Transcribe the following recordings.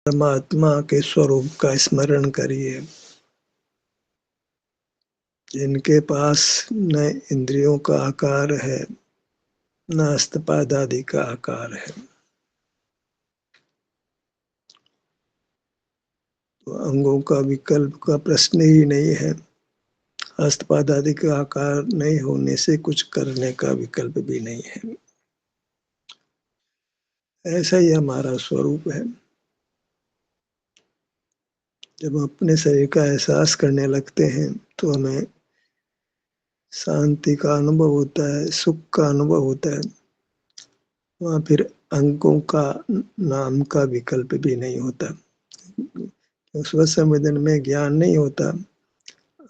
परमात्मा के स्वरूप का स्मरण करिए, जिनके पास न इंद्रियों का आकार है न हस्तपाद आदि का आकार है। तो अंगों का विकल्प का प्रश्न ही नहीं है। हस्तपाद आदि का आकार नहीं होने से कुछ करने का विकल्प भी नहीं है। ऐसा ही हमारा स्वरूप है। जब अपने शरीर का एहसास करने लगते हैं तो हमें शांति का अनुभव होता है, सुख का अनुभव होता है। वहाँ फिर अंगों का नाम का विकल्प भी नहीं होता। स्वसंवेदन में ज्ञान नहीं होता,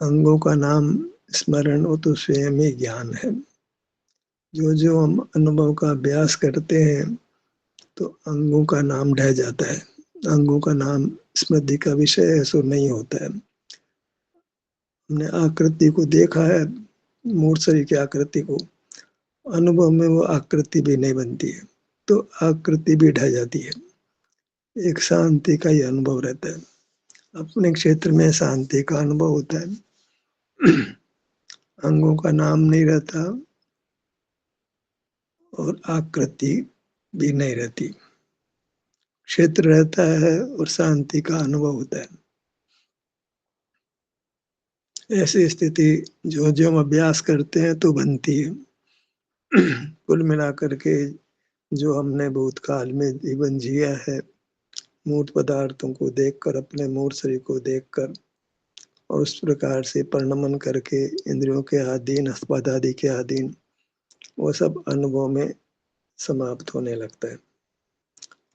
अंगों का नाम स्मरण हो तो स्वयं ही ज्ञान है। जो जो हम अनुभव का अभ्यास करते हैं तो अंगों का नाम ढह जाता है। अंगों का नाम स्मृति का विषय है, सो नहीं होता है। हमने आकृति को देखा है, मूर्त शरीर की आकृति को, अनुभव में वो आकृति भी नहीं बनती है, तो आकृति भी ढह जाती है। एक शांति का ही अनुभव रहता है। अपने क्षेत्र में शांति का अनुभव होता है। अंगों का नाम नहीं रहता और आकृति भी नहीं रहती, क्षेत्र रहता है और शांति का अनुभव होता है। ऐसी स्थिति जो जो हम अभ्यास करते हैं तो बनती है। कुल मिलाकर के जो हमने भूतकाल में जीवन जिया है, मूर्त पदार्थों को देखकर, अपने मूर्त शरीर को देखकर और उस प्रकार से परिणमन करके इंद्रियों के अधीन, हस्तपाद आदि के अधीन, वो सब अनुभव में समाप्त होने लगता है।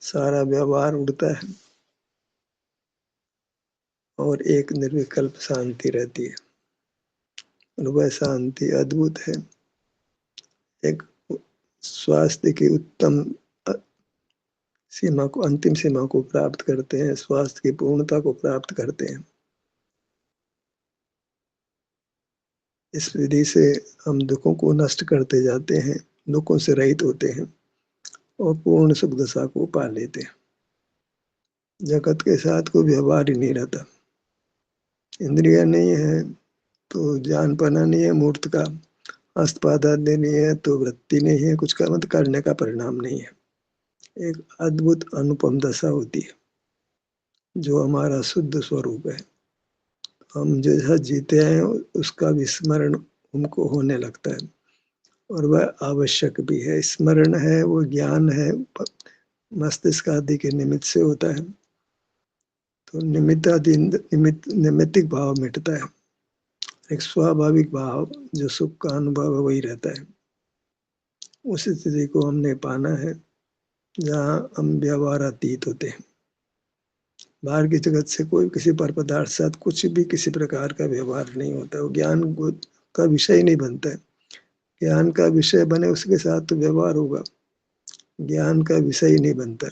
सारा व्यवहार उड़ता है और एक निर्विकल्प शांति रहती है। और वह शांति अद्भुत है। एक स्वास्थ्य की उत्तम सीमा को, अंतिम सीमा को प्राप्त करते हैं, स्वास्थ्य की पूर्णता को प्राप्त करते हैं। इस विधि से हम दुखों को नष्ट करते जाते हैं, दुखों से रहित होते हैं और पूर्ण सुख दशा को पा लेते हैं। जगत के साथ कोई व्यवहार ही नहीं रहता। इंद्रिया नहीं है तो ज्ञान पाना नहीं है मूर्त का, हस्तपाद आदि नहीं है तो वृत्ति नहीं है, कुछ का मत करने का परिणाम नहीं है। एक अद्भुत अनुपम दशा होती है जो हमारा शुद्ध स्वरूप है। हम जैसा जीते हैं उसका विस्मरण हमको होने लगता है और वह आवश्यक भी है। स्मरण है, वो ज्ञान है, मस्तिष्क आदि के निमित्त से होता है। तो निमित्तिक भाव मिटता है। एक स्वाभाविक भाव जो सुख का अनुभव है वही रहता है। उस स्थिति को हमने पाना है जहाँ हम व्यवहार अतीत होते हैं। बाहर की जगत से कोई किसी पर पदार्थ साथ कुछ भी किसी प्रकार का व्यवहार नहीं होता। वो ज्ञान का विषय नहीं बनता है। ज्ञान का विषय बने उसके साथ तो व्यवहार होगा, ज्ञान का विषय ही नहीं बनता।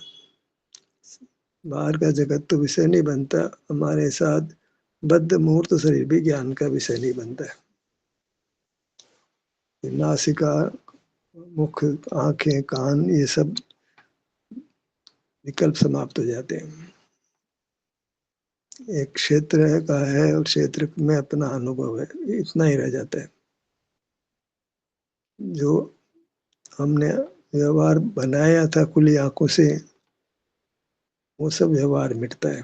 बाहर का जगत तो विषय नहीं बनता, हमारे साथ बद्ध मूर्त शरीर भी ज्ञान का विषय नहीं बनता है। नासिका, मुख, आंखें, कान, ये सब विकल्प समाप्त हो जाते हैं। एक क्षेत्र का है और क्षेत्र में अपना अनुभव है, इतना ही रह जाता है। जो हमने व्यवहार बनाया था खुली आंखों से, वो सब व्यवहार मिटता है।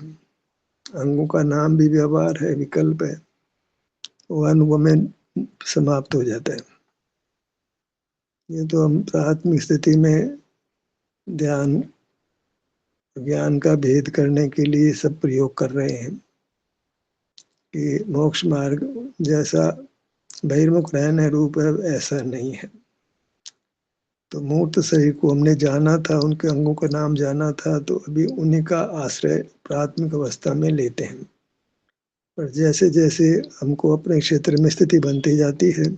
अंगों का नाम भी व्यवहार है, विकल्प है, वो अनुभव में समाप्त हो जाता है। ये तो हम प्राथमिक स्थिति में ध्यान ज्ञान का भेद करने के लिए सब प्रयोग कर रहे हैं कि मोक्ष मार्ग जैसा बहिर्मुख रहने रूप है ऐसा नहीं है। तो मूर्त शरीर को हमने जाना था, उनके अंगों का नाम जाना था, तो अभी उन्हीं का आश्रय प्राथमिक अवस्था में लेते हैं। पर जैसे जैसे हमको अपने क्षेत्र में स्थिति बनती जाती है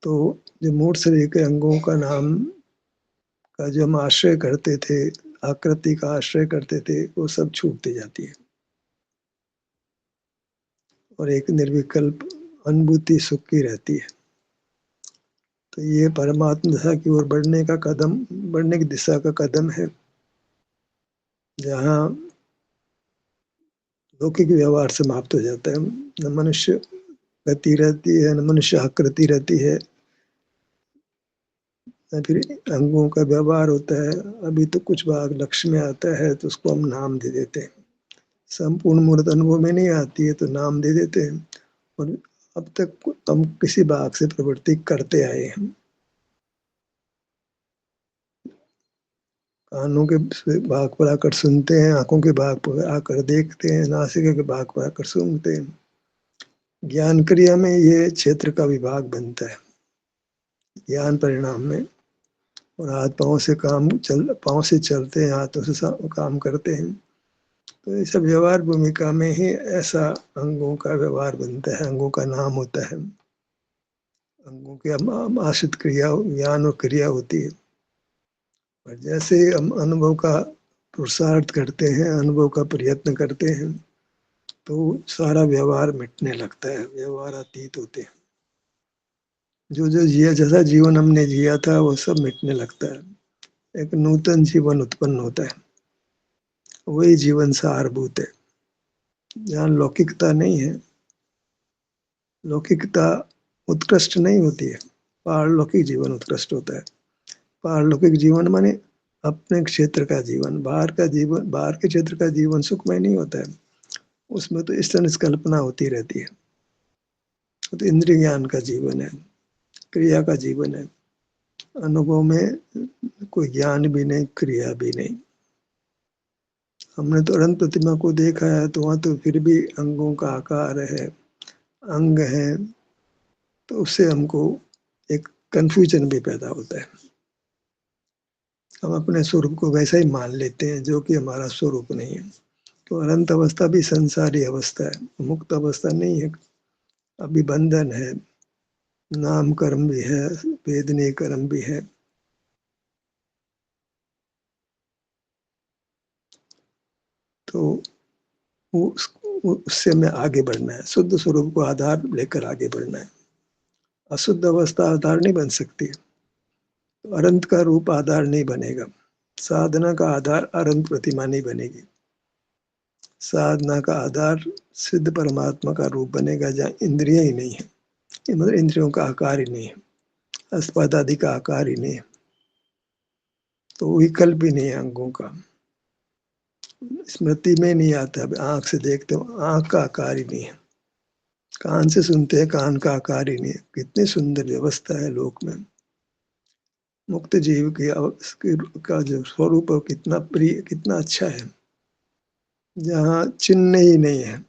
तो जो मूर्त शरीर के अंगों का नाम का जो हम आश्रय करते थे, आकृति का आश्रय करते थे, वो सब छूटती जाती है और एक निर्विकल्प अनुभूति सुख की रहती है। तो ये परमात्मा दशा की ओर बढ़ने का कदम, बढ़ने की दिशा का कदम है, जहाँ लौकिक व्यवहार समाप्त हो जाता है। न मनुष्य गति रहती है, न मनुष्य आकृति रहती है, न फिर अंगों का व्यवहार होता है। अभी तो कुछ भाग लक्ष्य में आता है तो उसको हम नाम दे देते हैं। संपूर्ण मूर्त अनुभव में नहीं आती है तो नाम दे देते हैं। और अब तक हम किसी भाग से प्रवृत्ति करते आए हैं। कानों के भाग पर आकर सुनते हैं, आंखों के भाग पर आकर देखते हैं, नासिका के भाग पर आकर सूंघते हैं। ज्ञान क्रिया में ये क्षेत्र का विभाग बनता है, ज्ञान परिणाम में। और हाथ पाँव से चलते हैं, हाथों से काम करते हैं। तो ये सब व्यवहार भूमिका में ही ऐसा अंगों का व्यवहार बनता है, अंगों का नाम होता है। अंगों के आश्रित क्रिया, ज्ञान और क्रिया होती है। और जैसे हम अनुभव का पुरुषार्थ करते हैं, अनुभव का प्रयत्न करते हैं, तो सारा व्यवहार मिटने लगता है, व्यवहार अतीत होते हैं। जो जो जिया, जैसा जीवन हमने जिया था वो सब मिटने लगता है। एक नूतन जीवन उत्पन्न होता है, वही जीवन सारभूत है, जहाँ लौकिकता नहीं है। लौकिकता उत्कृष्ट नहीं होती है, पारलौकिक जीवन उत्कृष्ट होता है। पारलौकिक जीवन माने अपने क्षेत्र का जीवन, बाहर का जीवन, बाहर के क्षेत्र का जीवन सुखमय नहीं होता है। उसमें तो ईश्वर कल्पना होती रहती है। तो इंद्रिय ज्ञान का जीवन है, क्रिया का जीवन है। अनुभव में कोई ज्ञान भी नहीं, क्रिया भी नहीं। हमने तो अनंत प्रतिमा को देखा है, तो वहां तो फिर भी अंगों का आकार है, अंग है, तो उससे हमको एक कंफ्यूजन भी पैदा होता है। हम अपने स्वरूप को वैसा ही मान लेते हैं जो कि हमारा स्वरूप नहीं है। तो अनंत अवस्था भी संसारी अवस्था है, मुक्त अवस्था नहीं है। अभी बंधन है, नाम कर्म भी है, वेदनीय कर्म भी है। तो उससे हमें आगे बढ़ना है, शुद्ध स्वरूप को आधार लेकर आगे बढ़ना है। अशुद्ध अवस्था आधार नहीं बन सकती, अनंत का रूप आधार नहीं बनेगा। साधना का आधार अनंत प्रतिमा नहीं बनेगी। साधना का आधार सिद्ध परमात्मा का रूप बनेगा, जहाँ इंद्रिय ही नहीं है, मतलब इंद्रियों का आकार ही नहीं है, अस्पद आदि का आकार ही नहीं है, तो विकल्प भी नहीं है अंगों का। स्मृति में नहीं आता, आंख से देखते हो आंख का आकार ही नहीं है, कान से सुनते हैं कान का आकार ही नहीं है। कितनी सुंदर व्यवस्था है लोक में। मुक्त जीव का जो स्वरूप है कितना प्रिय, कितना अच्छा है, जहाँ चिन्ह ही नहीं है,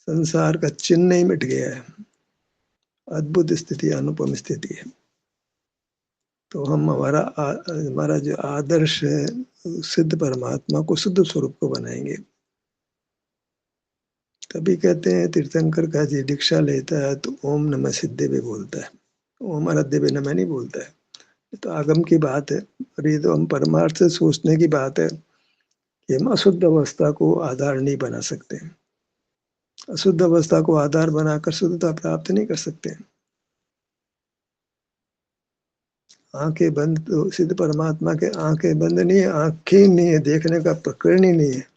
संसार का चिन्ह ही मिट गया है। अद्भुत स्थिति, अनुपम स्थिति है। तो हम हमारा जो आदर्श है, सिद्ध परमात्मा को, शुद्ध स्वरूप को बनाएंगे। तभी कहते हैं तीर्थंकर का जी दीक्षा लेता है तो ओम नमः सिद्धे भी बोलता है, ओम आराध्य भी नमः नहीं बोलता है। ये तो आगम की बात है, और ये तो हम परमार्थ से सोचने की बात है कि हम अशुद्ध अवस्था को आधार नहीं बना सकते। अशुद्ध अवस्था को आधार बनाकर शुद्धता प्राप्त नहीं कर सकते। आंखें बंद तो सिद्ध परमात्मा के आंखें बंद नहीं है, आंखें नहीं है, देखने का प्रकरण ही नहीं है।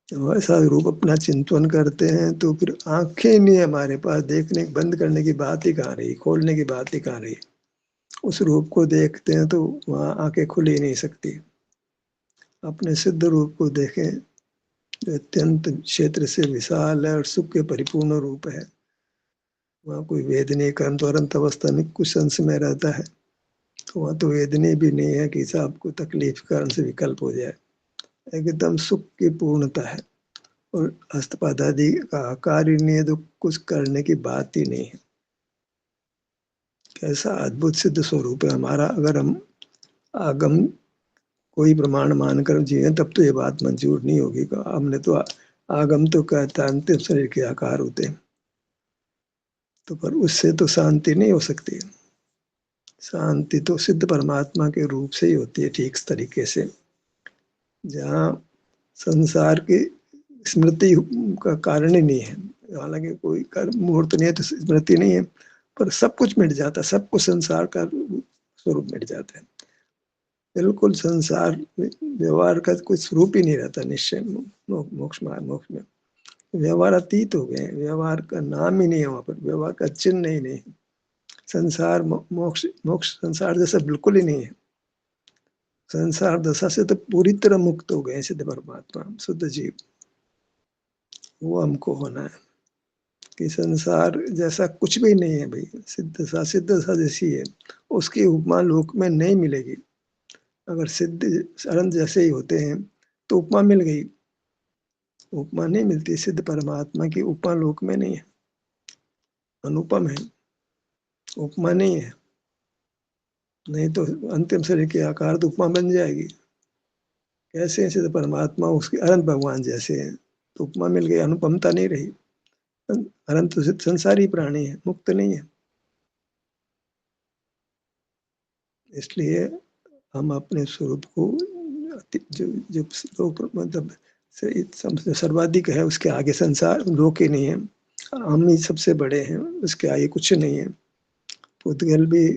वैसा रूप अपना चिंतन करते हैं तो फिर आंखें नहीं है हमारे पास, देखने बंद करने की बात ही कहाँ रही, खोलने की बात ही कहाँ रही। उस रूप को देखते हैं तो वहां आंखें खुल ही नहीं सकती। अपने सिद्ध रूप को देखें, जो अत्यंत क्षेत्र से विशाल है और सुख के परिपूर्ण रूप है। वहाँ कोई वेदनीय कर्म तो अनंत अवस्था में कुछ अंश में रहता है, तो वहाँ तो वेदनीय भी नहीं है कि आपको तकलीफ कारण से विकल्प हो जाए। एकदम सुख की पूर्णता है, और हस्तपाद आदि का आकार ही नहीं है, तो कुछ करने की बात ही नहीं है। कैसा अद्भुत सिद्ध स्वरूप है हमारा। अगर हम आगम कोई प्रमाण मानकर जिए तब तो ये बात मंजूर नहीं होगी। हमने तो आगम तो कहता है अंतिम शरीर के आकार होते हैं, तो पर उससे तो शांति नहीं हो सकती। शांति तो सिद्ध परमात्मा के रूप से ही होती है, ठीक तरीके से। जहाँ संसार की स्मृति का कारण ही नहीं है, हालांकि कोई कर्म मुहूर्त नहीं है तो स्मृति नहीं है, पर सब कुछ मिट जाता है, सब कुछ संसार का स्वरूप मिट जाता है। बिल्कुल संसार व्यवहार का कोई स्वरूप ही नहीं रहता निश्चय मोक्ष में। व्यवहार अतीत हो गए, व्यवहार का नाम ही नहीं है वहां पर, व्यवहार का चिन्ह ही नहीं है। संसार मोक्ष मोक्ष संसार जैसा बिल्कुल ही नहीं है। संसार दशा से तो पूरी तरह मुक्त हो गए सिद्ध परमात्मा शुद्ध जीव। वो हमको होना है कि संसार जैसा कुछ भी नहीं है भाई, सिद्ध दशा जैसी है, उसकी उपमा लोक में नहीं मिलेगी। अगर सिद्ध अनंत जैसे ही होते हैं तो उपमा मिल गई, उपमा नहीं मिलती। सिद्ध परमात्मा की उपमा लोक में नहीं है, अनुपम है, उपमा नहीं है। नहीं तो अंतिम शरीर के आकार तो उपमा बन जाएगी। कैसे सिद्ध परमात्मा उसके अनंत भगवान जैसे हैं तो उपमा मिल गई, अनुपमता नहीं रही। अनंत तो संसारी प्राणी है, मुक्त नहीं है। इसलिए हम अपने स्वरूप को जो जो लोग मतलब सर्वाधिक है, उसके आगे संसार लोक ही नहीं है। हम ही सबसे बड़े हैं, उसके आगे कुछ नहीं है। पुद्गल भी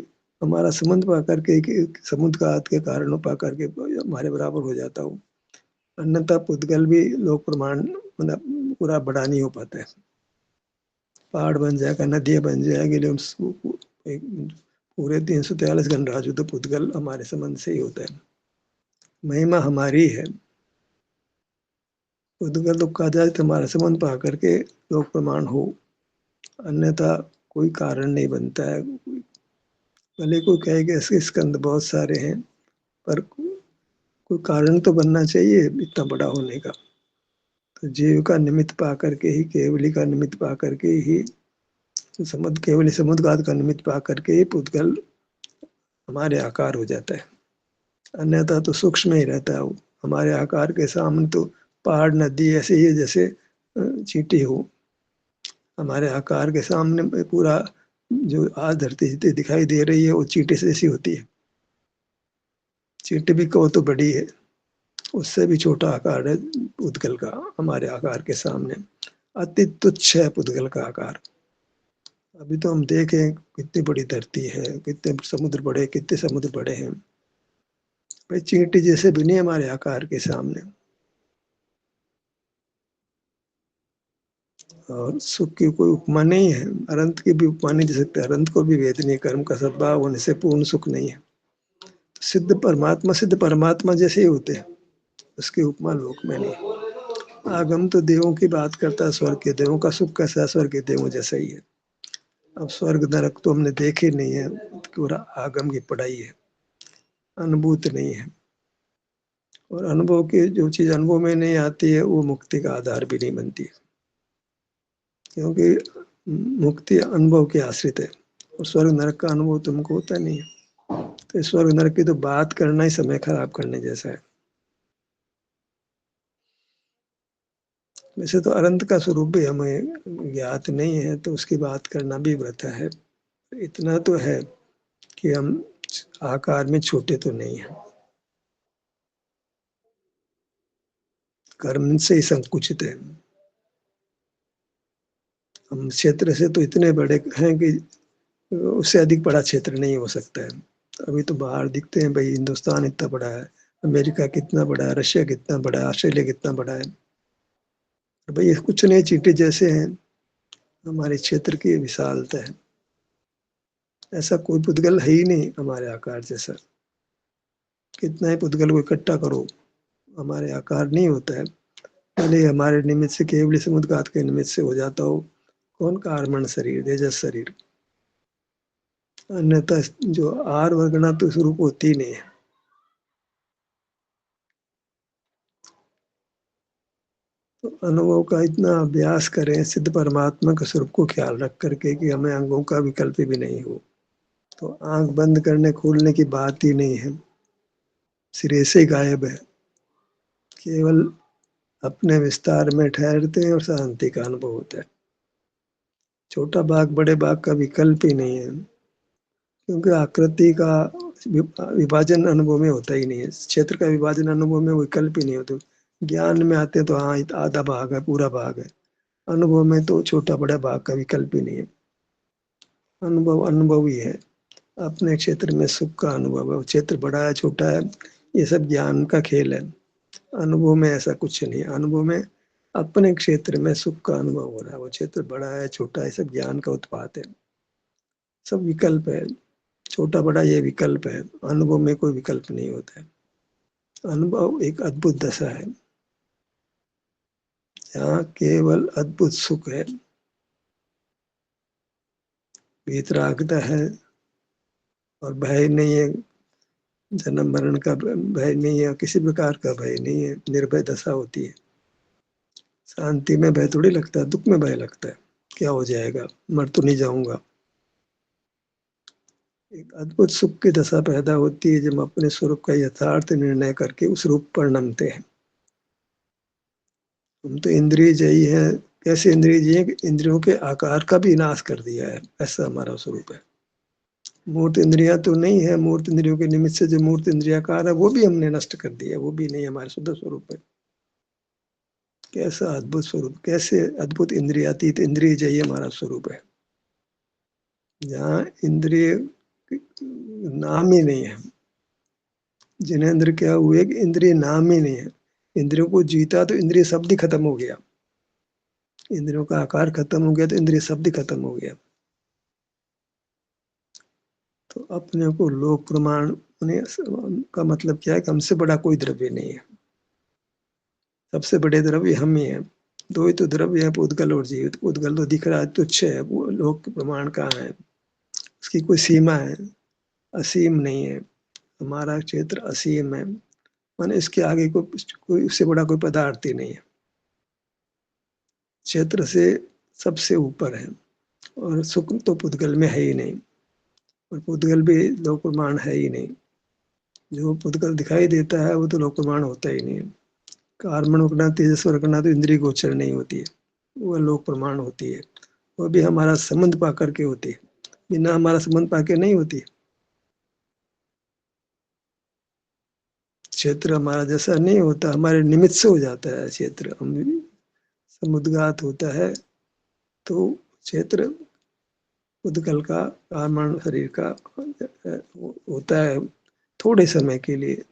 हमारा संबंध पा करके, समुद्र का हाथ के कारण पा करके हमारे बराबर हो जाता हूँ। अन्यथा पुद्गल भी लोक प्रमाण मतलब पूरा बड़ा नहीं हो पाता है। पहाड़ बन जाएगा, नदियां बन जाएगी, लेकिन पूरे 343 गणराज्य तो पुद्गल हमारे संबंध से ही होता है। महिमा हमारी है। पुद्गल तो कहा जाए तो हमारा संबंध पा करके लोक प्रमाण हो, अन्यथा कोई कारण नहीं बनता है। भले कोई कहेगा इसके स्कंद बहुत सारे हैं, पर कोई कारण तो बनना चाहिए इतना बड़ा होने का। तो जीव का निमित्त पा करके ही, केवली का निमित्त पा करके ही, समुद्र केवली समुद्र का निमित्त पा करके ही पुद्गल हमारे आकार हो जाता है। अन्यथा तो सूक्ष्म ही रहता है वो। हमारे आकार के सामने तो पहाड़ नदी ऐसे ही है जैसे चींटी हो। हमारे आकार के सामने पूरा जो आज धरती दिखाई दे रही है वो चींटी से जैसी होती है। चींटी भी कहो तो बड़ी है, उससे भी छोटा आकार है पुद्गल का हमारे आकार के सामने। अति तुच्छ है पुद्गल का आकार। अभी तो हम देखें कितनी बड़ी धरती है, कितने समुद्र बड़े, कितने समुद्र बड़े हैं भाई, चींटी जैसे भी नहीं हमारे आकार के सामने। और सुख की कोई उपमा नहीं है, अनंत की भी उपमा नहीं दे सकते। अनंत को भी वेदनीय कर्म का सद्भाव होने से पूर्ण सुख नहीं है। सिद्ध परमात्मा जैसे ही होते हैं, उसकी उपमा लोक में नहीं। आगम तो देवों की बात करता है, स्वर्ग के देवों का सुख कैसा है, स्वर्ग के देवों जैसा ही है। अब स्वर्ग नरक तो हमने देखे नहीं है, पूरा आगम की पढ़ाई है, अनुभूत नहीं है। और अनुभव की जो चीज अनुभव में नहीं आती है वो मुक्ति का आधार भी नहीं बनती है, क्योंकि मुक्ति अनुभव के आश्रित है और स्वर्ग नरक का अनुभव तुमको होता नहीं है। तो स्वर्ग नरक की तो बात करना ही समय खराब करने जैसा है। वैसे तो अनंत का स्वरूप भी हमें ज्ञात नहीं है, तो उसकी बात करना भी वृथा है। इतना तो है कि हम आकार में छोटे तो नहीं है, कर्म से ही संकुचित है। हम क्षेत्र से तो इतने बड़े हैं कि उससे अधिक बड़ा क्षेत्र नहीं हो सकता है। अभी तो बाहर दिखते हैं भाई, हिंदुस्तान इतना बड़ा है, अमेरिका कितना बड़ा है, रशिया कितना बड़ा है, ऑस्ट्रेलिया कितना बड़ा है। भाई ये कुछ नहीं, चींटी जैसे हैं। हमारे क्षेत्र की विशालता है, ऐसा कोई पुद्गल है ही नहीं हमारे आकार जैसा। कितना ही पुद्गल को इकट्ठा करो, हमारे आकार नहीं होता है। पहले हमारे निमित्त से, केवल समुद्घात के निमित्त से हो जाता हो कौन, कार्बन शरीर, तेजस शरीर। अन्यथा जो आर वर्गना तो स्वरूप होती ही नहीं है। तो अनुभव का इतना अभ्यास करें सिद्ध परमात्मा के स्वरूप को ख्याल रख करके कि हमें अंगों का विकल्प भी नहीं हो। तो आंख बंद करने खोलने की बात ही नहीं है, सिरे से गायब है। केवल अपने विस्तार में ठहरते हैं और शांति का अनुभव होता है। छोटा बाग बड़े बाग का विकल्प ही नहीं है, क्योंकि आकृति का विभाजन अनुभव में होता ही नहीं है। क्षेत्र का विभाजन अनुभव में विकल्प ही नहीं होता। ज्ञान में आते तो हाँ आधा भाग है, पूरा भाग है। अनुभव में तो छोटा बड़ा भाग का विकल्प ही नहीं है। अनुभव अनुभव ही है। अपने क्षेत्र में सुख का अनुभव है। वो क्षेत्र बड़ा है छोटा है ये सब ज्ञान का खेल है। अनुभव में ऐसा कुछ नहीं है। अनुभव में अपने क्षेत्र में सुख का अनुभव हो रहा है। वो क्षेत्र बड़ा है छोटा है सब ज्ञान का उत्पाद है। सब विकल्प है। छोटा बड़ा ये विकल्प है। अनुभव में कोई विकल्प नहीं होता है। अनुभव एक अद्भुत दशा है। यहाँ केवल अद्भुत सुख है। वीतरागता है और भय नहीं है। जन्म मरण का भय नहीं है। किसी प्रकार का भय नहीं है। निर्भय दशा होती है। शांति में भय थोड़ी लगता है। दुख में भय लगता है। क्या हो जाएगा, मर तो नहीं जाऊंगा। एक अद्भुत सुख की दशा पैदा होती है जब हम अपने स्वरूप का यथार्थ निर्णय करके उस रूप पर नमते हैं। हम तो इंद्रिय जयी है। कैसे इंद्रिय जयी है कि इंद्रियों के आकार का भी नाश कर दिया है। ऐसा हमारा स्वरूप है। मूर्त इंद्रिया तो नहीं है। मूर्त इंद्रियों के निमित्त से जो मूर्त इंद्रियाकार है वो भी हमने नष्ट कर दिया। वो भी नहीं हमारे शुद्ध स्वरूप है। कैसा अद्भुत स्वरूप, कैसे अद्भुत इंद्रियातीत इंद्रिय जयी हमारा स्वरूप है। जहाँ इंद्रिय नाम ही नहीं है। जिनेंद्र क्या हुए कि इंद्रिय नाम ही नहीं है। इंद्रियों को जीता तो इंद्रिय शब्द ही खत्म हो गया। इंद्रियों का आकार खत्म हो गया तो इंद्रिय शब्द ही खत्म हो गया। तो अपने को लोक प्रमाण का मतलब क्या है कि हमसे बड़ा कोई द्रव्य नहीं है। सबसे बड़े द्रव्य हम ही हैं। दो ही तो द्रव्य है, उद्गल और जीवित। उद्गल तो दिख रहा है, तुच्छ है। वो लोक प्रमाण कहाँ है। उसकी कोई सीमा है। असीम नहीं है। हमारा क्षेत्र असीम है। माने इसके आगे कोई उससे बड़ा कोई पदार्थ ही नहीं है। क्षेत्र से सबसे ऊपर है। और सुख तो पुद्गल में है ही नहीं। और पुद्गल भी लोक प्रमाण है ही नहीं। जो पुद्गल दिखाई देता है वो तो लोक प्रमाण होता ही नहीं है। कार्मण उगना तेजस्वर करना तो इंद्रिय गोचर नहीं होती है। वो लोक प्रमाण होती है। वो भी हमारा संबंध पा करके होती है। बिना हमारा संबंध पाके नहीं होती। क्षेत्र हमारा जैसा नहीं होता। हमारे निमित्त से हो जाता है क्षेत्र। हम समुद्गात होता है तो क्षेत्र उद्गल का कार्बन शरीर का होता है थोड़े समय के लिए।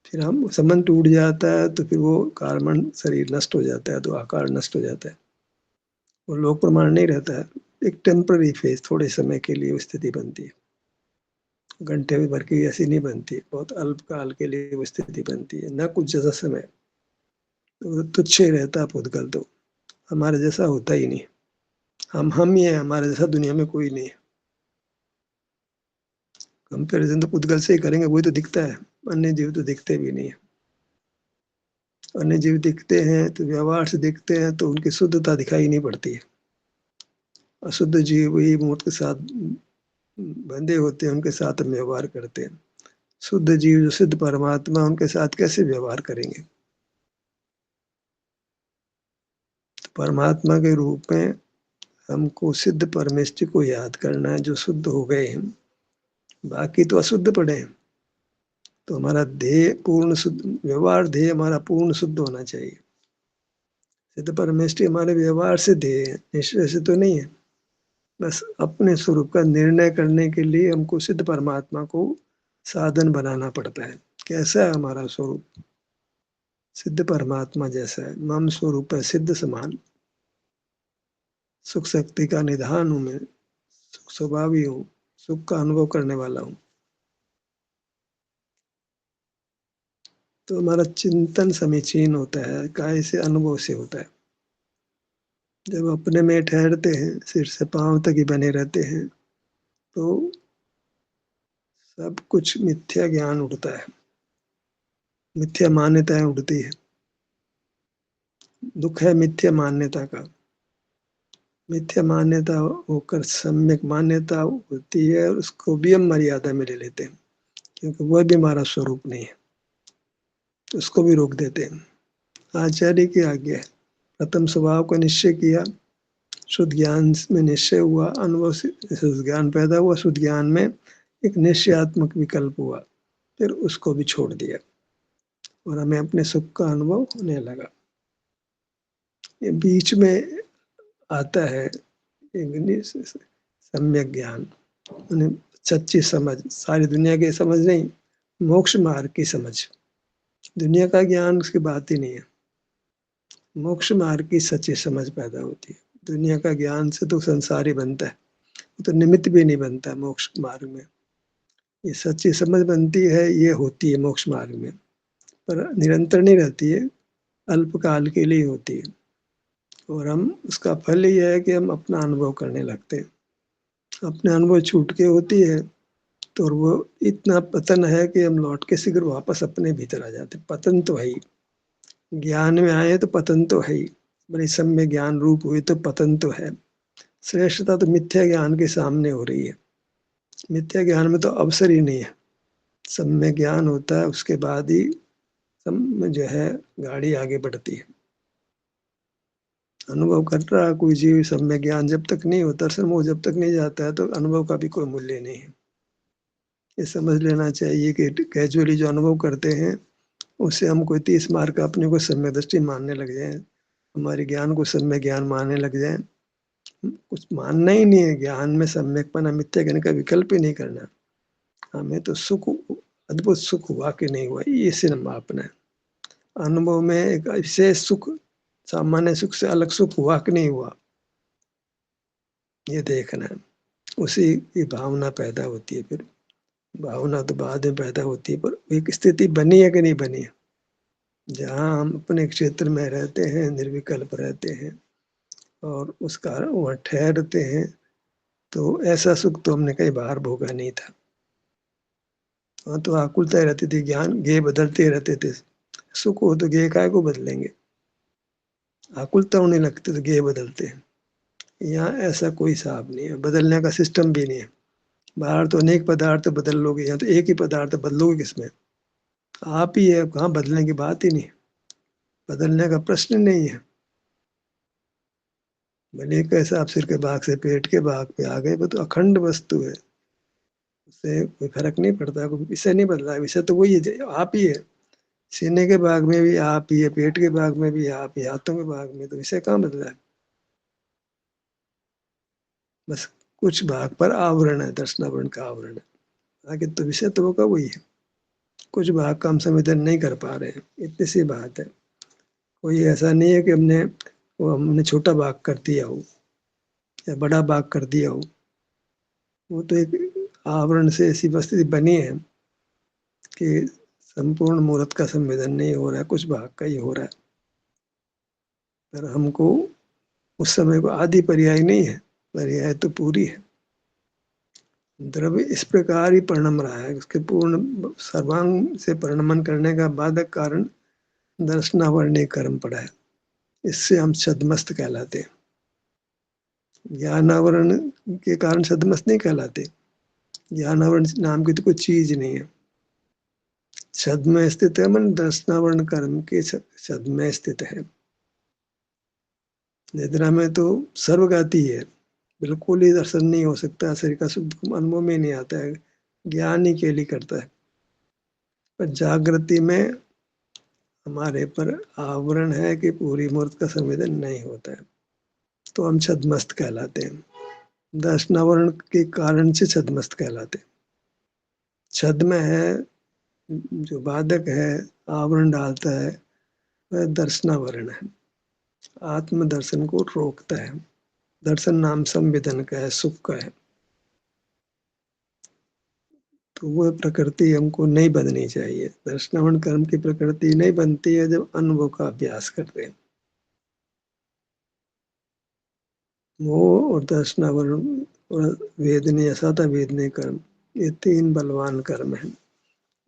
फिर हम संबंध टूट जाता है तो फिर वो कार्बन शरीर नष्ट हो जाता है तो आकार नष्ट हो जाता है। वो लोक प्रमाण नहीं रहता है। एक टेम्पररी फेज, थोड़े समय के लिए वो स्थिति बनती है। घंटे भर की ऐसी नहीं बनती। बहुत अल्प काल के लिए वो स्थिति बनती है। न कुछ जैसा समय तो तुच्छ ही रहता है। पुद्गल तो हमारे जैसा होता ही नहीं। हम ही है। हमारे जैसा दुनिया में कोई नहीं है। कंपेरिजन तो पुद्गल से ही करेंगे। वही तो दिखता है। अन्य जीव तो दिखते भी नहीं है। अन्य जीव दिखते हैं तो व्यवहार से दिखते हैं तो उनकी शुद्धता दिखाई नहीं पड़ती है। अशुद्ध जीव वही मूर्त के साथ बंधे होते हैं। उनके साथ हम व्यवहार करते हैं। शुद्ध जीव जो सिद्ध परमात्मा उनके साथ कैसे व्यवहार करेंगे। तो परमात्मा के रूप में हमको सिद्ध परमेष्टि को याद करना है जो शुद्ध हो गए हैं। बाकी तो अशुद्ध पड़े हैं। तो हमारा ध्येय पूर्ण शुद्ध, व्यवहार ध्येय हमारा पूर्ण शुद्ध होना चाहिए। सिद्ध परमेष्टि हमारे व्यवहार से ध्येय है, निश्चय से तो नहीं है। बस अपने स्वरूप का निर्णय करने के लिए हमको सिद्ध परमात्मा को साधन बनाना पड़ता है। कैसा है हमारा स्वरूप। सिद्ध परमात्मा जैसा है। मम स्वरूप है सिद्ध समान। सुख शक्ति का निधान हूं मैं। सुख स्वभावी हूँ। सुख का अनुभव करने वाला हूँ। तो हमारा चिंतन समीचीन होता है। काय से, अनुभव से होता है। जब अपने में ठहरते हैं, सिर से पांव तक ही बने रहते हैं तो सब कुछ मिथ्या ज्ञान उठता है। मिथ्या मान्यताएं उठती है। दुख है मिथ्या मान्यता का। मिथ्या मान्यता होकर सम्यक मान्यता होती है और उसको भी हम मर्यादा में ले लेते हैं क्योंकि वह भी हमारा स्वरूप नहीं है। तो उसको भी रोक देते हैं। आचार्य की आज्ञा है। प्रथम स्वभाव का निश्चय किया। शुद्ध ज्ञान में निश्चय हुआ। अनुभव से शुद्ध ज्ञान पैदा हुआ। शुद्ध ज्ञान में एक निश्चयात्मक विकल्प हुआ। फिर उसको भी छोड़ दिया और हमें अपने सुख का अनुभव होने लगा। ये बीच में आता है सम्यक ज्ञान। सच्ची समझ, सारी दुनिया की समझ नहीं, मोक्ष मार्ग की समझ। दुनिया का ज्ञान उसकी बात ही नहीं है। मोक्ष मार्ग की सच्ची समझ पैदा होती है। दुनिया का ज्ञान से तो संसार ही बनता है, तो निमित्त भी नहीं बनता मोक्ष मार्ग में। ये सच्ची समझ बनती है, ये होती है मोक्ष मार्ग में, पर निरंतर नहीं रहती है, अल्पकाल के लिए होती है। और हम उसका फल ये है कि हम अपना अनुभव करने लगते हैं। अपने अनुभव छूट के होती है तो वो इतना पतन है कि हम लौट के शीघ्र वापस अपने भीतर आ जाते। पतन तो है ही, ज्ञान में आए तो पतन तो है ही, बड़े सम्य ज्ञान रूप हुए तो पतन तो है। श्रेष्ठता तो मिथ्या ज्ञान के सामने हो रही है। मिथ्या ज्ञान में तो अवसर ही नहीं है। सम्य ज्ञान होता है, उसके बाद ही सब जो है गाड़ी आगे बढ़ती है। अनुभव कर रहा कोई जीव सम्य ज्ञान जब तक नहीं होता, वो जब तक नहीं जाता है, तो अनुभव का भी कोई मूल्य नहीं है। ये समझ लेना चाहिए कि कैजुअली जो अनुभव करते हैं उससे हम कोई 30 मार्क का अपने को सम्य दृष्टि मानने लग जाए, हमारे ज्ञान को सम्य ज्ञान मानने लग जाए। कुछ मानना ही नहीं है, ज्ञान में सम्यकपना मिथ्या ज्ञान का विकल्प ही नहीं करना। हमें तो सुख, अद्भुत सुख हुआ कि नहीं हुआ, ये से मापना है। अनुभव में एक विशेष सुख, सामान्य सुख से अलग सुख हुआ कि नहीं हुआ, ये देखना है। उसी की भावना पैदा होती है। फिर भावना तो बाद में पैदा होती है, पर एक स्थिति बनी है कि नहीं बनी है। जहाँ हम अपने क्षेत्र में रहते हैं, निर्विकल्प रहते हैं और उस कारण वहाँ ठहरते हैं, तो ऐसा सुख तो हमने कई बार भोगा नहीं था। वहाँ तो आकुलता रहती थी, ज्ञान गे बदलते रहते थे। सुख हो तो गे काय को बदलेंगे, आकुलता होने लगती तो गे बदलते हैं। यहाँ ऐसा कोई हिसाब नहीं है, बदलने का सिस्टम भी नहीं है। बाहर तो अनेक पदार्थ बदल लोगे, यहाँ तो एक ही पदार्थ बदलोगे किसमें, आप ही है, कहाँ बदलने की बात ही नहीं, बदलने का प्रश्न नहीं है। भले कैसा आप सिर के भाग से पेट के भाग पे आ गए, वो तो अखंड वस्तु है, उससे कोई फर्क नहीं पड़ता, कोई विषय नहीं बदला, विषय तो वही है, आप ही है। सीने के भाग में भी आप ही है, पेट के भाग में भी आप ही, हाथों के भाग में, तो विषय कहाँ बदला है। बस कुछ भाग पर आवरण है, दर्शनावरण का आवरण है, आगे तो विषय तो होगा वही है। कुछ भाग का हम संवेदन नहीं कर पा रहे हैं, इतनी सी बात है। कोई ऐसा नहीं है कि हमने छोटा भाग कर दिया हो या बड़ा भाग कर दिया हो। वो तो एक आवरण से ऐसी परिस्थिति बनी है कि संपूर्ण मूर्त का संवेदन नहीं हो रहा है, कुछ भाग का ही हो रहा है। पर हमको उस समय को आदि पर्याय नहीं है, पर्याय तो पूरी है। द्रव्य इस प्रकार ही परिणम रहा है, उसके पूर्ण सर्वांग से परिणमन करने का बाधक कारण दर्शनावरणीय कर्म पड़ा है। इससे हम छद्मस्त कहलाते हैं। ज्ञानावरण के कारण छद्मस्त नहीं कहलाते। ज्ञानावरण नाम की तो कोई चीज नहीं है। छद में स्थित है, मन दर्शनावरण कर्म के छद में स्थित है। निद्रा में तो सर्वगाती है, बिल्कुल ही दर्शन नहीं हो सकता, शरीर का सुख अनुभव में नहीं आता है, ज्ञान ही के लिए करता है। पर जागृति में हमारे पर आवरण है कि पूरी मूर्त का संवेदन नहीं होता है, तो हम छद्मस्त कहलाते हैं। दर्शनावरण के कारण से छद्मस्त कहलाते हैं। छद में है, जो बाधक है, आवरण डालता है, वह दर्शनावरण है, आत्म दर्शन को रोकता है। दर्शन नाम संवेदन का है, सुख का है। तो वह प्रकृति हमको नहीं बननी चाहिए। दर्शनावरण कर्म की प्रकृति नहीं बनती है जब अनुभव का अभ्यास करते हैं। मोह और दर्शनावरण और वेदनीय सता वेदनीय कर्म, ये 3 बलवान कर्म हैं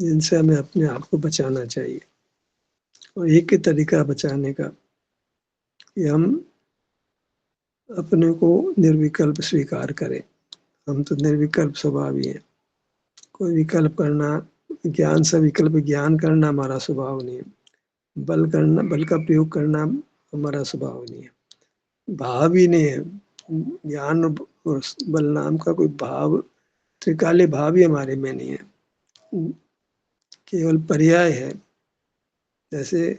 जिनसे हमें अपने आप को बचाना चाहिए। और एक ही तरीका बचाने का कि हम अपने को निर्विकल्प स्वीकार करें। हम तो निर्विकल्प स्वभावी हैं। कोई विकल्प करना, ज्ञान से विकल्प ज्ञान करना हमारा स्वभाव नहीं है। बल का प्रयोग करना हमारा स्वभाव नहीं है, भाव ही नहीं है। ज्ञान और बल नाम का कोई भाव, त्रिकालीय भाव ही हमारे में नहीं है, केवल पर्याय है। जैसे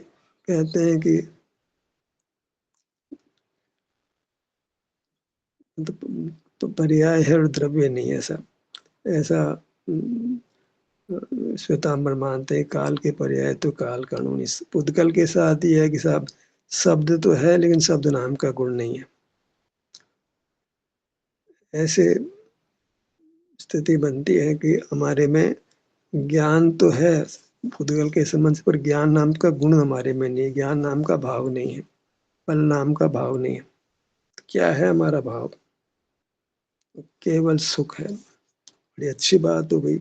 कहते हैं कि तो पर्याय है और द्रव्य नहीं है। ऐसा ऐसा श्वेतांबर मानते हैं। काल के पर्याय तो काल कानूनी। पुद्गल के साथ ये है कि साहब शब्द तो है लेकिन शब्द नाम का गुण नहीं है। ऐसे स्थिति बनती है कि हमारे में ज्ञान तो है पुद्गल के संबंध पर, ज्ञान नाम का गुण हमारे में नहीं है, ज्ञान नाम का भाव नहीं है, फल नाम का भाव नहीं है। क्या है हमारा भाव? केवल सुख है। बड़ी अच्छी बात हो गई,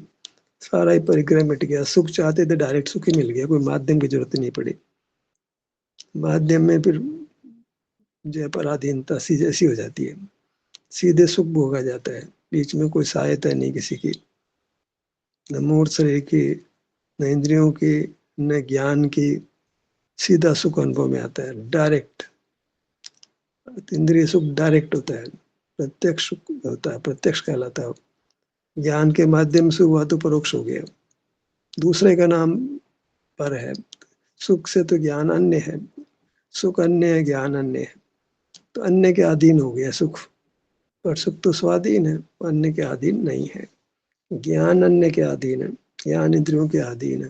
सारा ही परिग्रह मिट गया। सुख चाहते थे डायरेक्ट सुख ही मिल गया, कोई माध्यम की जरूरत नहीं पड़ी। माध्यम में फिर जय पराधीनता सी जैसी हो जाती है, सीधे सुख भोगा जाता है, बीच में कोई सहायता नहीं किसी की, न मूर्त शरीर की, न इंद्रियों की, न ज्ञान की। सीधा सुख अनुभव में आता है, डायरेक्ट। इंद्रिय सुख डायरेक्ट होता है, प्रत्यक्ष सुख होता है, प्रत्यक्ष कहलाता है। ज्ञान के माध्यम से हुआ तो परोक्ष हो गया, दूसरे का नाम पर है। सुख से तो ज्ञान अन्य है, सुख अन्य है, ज्ञान अन्य है, तो अन्य के अधीन हो गया सुख। पर सुख तो स्वाधीन है, अन्य के अधीन नहीं है। ज्ञान अन्य के अधीन है, ज्ञान इंद्रियों के अधीन है।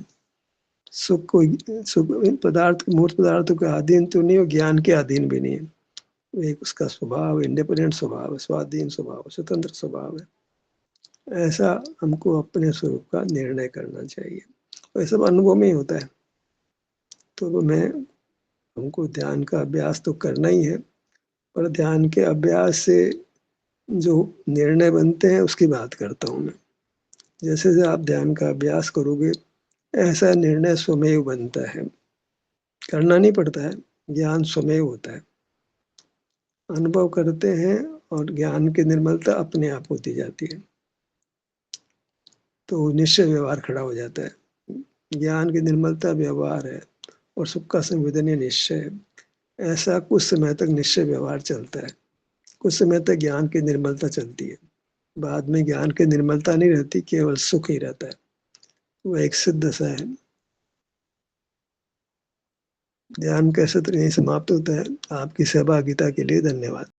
सुख को, सुख पदार्थ, मूर्त पदार्थों के अधीन तो नहीं हो, ज्ञान के अधीन भी नहीं है। एक उसका स्वभाव, इंडिपेंडेंट स्वभाव है, स्वाधीन स्वभाव, स्वतंत्र स्वभाव है। ऐसा हमको अपने स्वरूप का निर्णय करना चाहिए, और सब अनुभव में ही होता है। तो मैं, हमको ध्यान का अभ्यास तो करना ही है, पर ध्यान के अभ्यास से जो निर्णय बनते हैं उसकी बात करता हूँ मैं। जैसे जैसे आप ध्यान का अभ्यास करोगे, ऐसा निर्णय स्वमेव बनता है, करना नहीं पड़ता है, ज्ञान स्वमेव होता है। अनुभव करते हैं और ज्ञान की निर्मलता अपने आप होती जाती है, तो निश्चय व्यवहार खड़ा हो जाता है। ज्ञान की निर्मलता व्यवहार है, और सुख का संवेदनीय निश्चय है। ऐसा कुछ समय तक निश्चय व्यवहार चलता है, कुछ समय तक ज्ञान की निर्मलता चलती है, बाद में ज्ञान की निर्मलता नहीं रहती, केवल सुख ही रहता है। वह एक सिद्ध दशा है। ध्यान कैसे तो यही समाप्त होता है। आपकी सहभागिता के लिए धन्यवाद।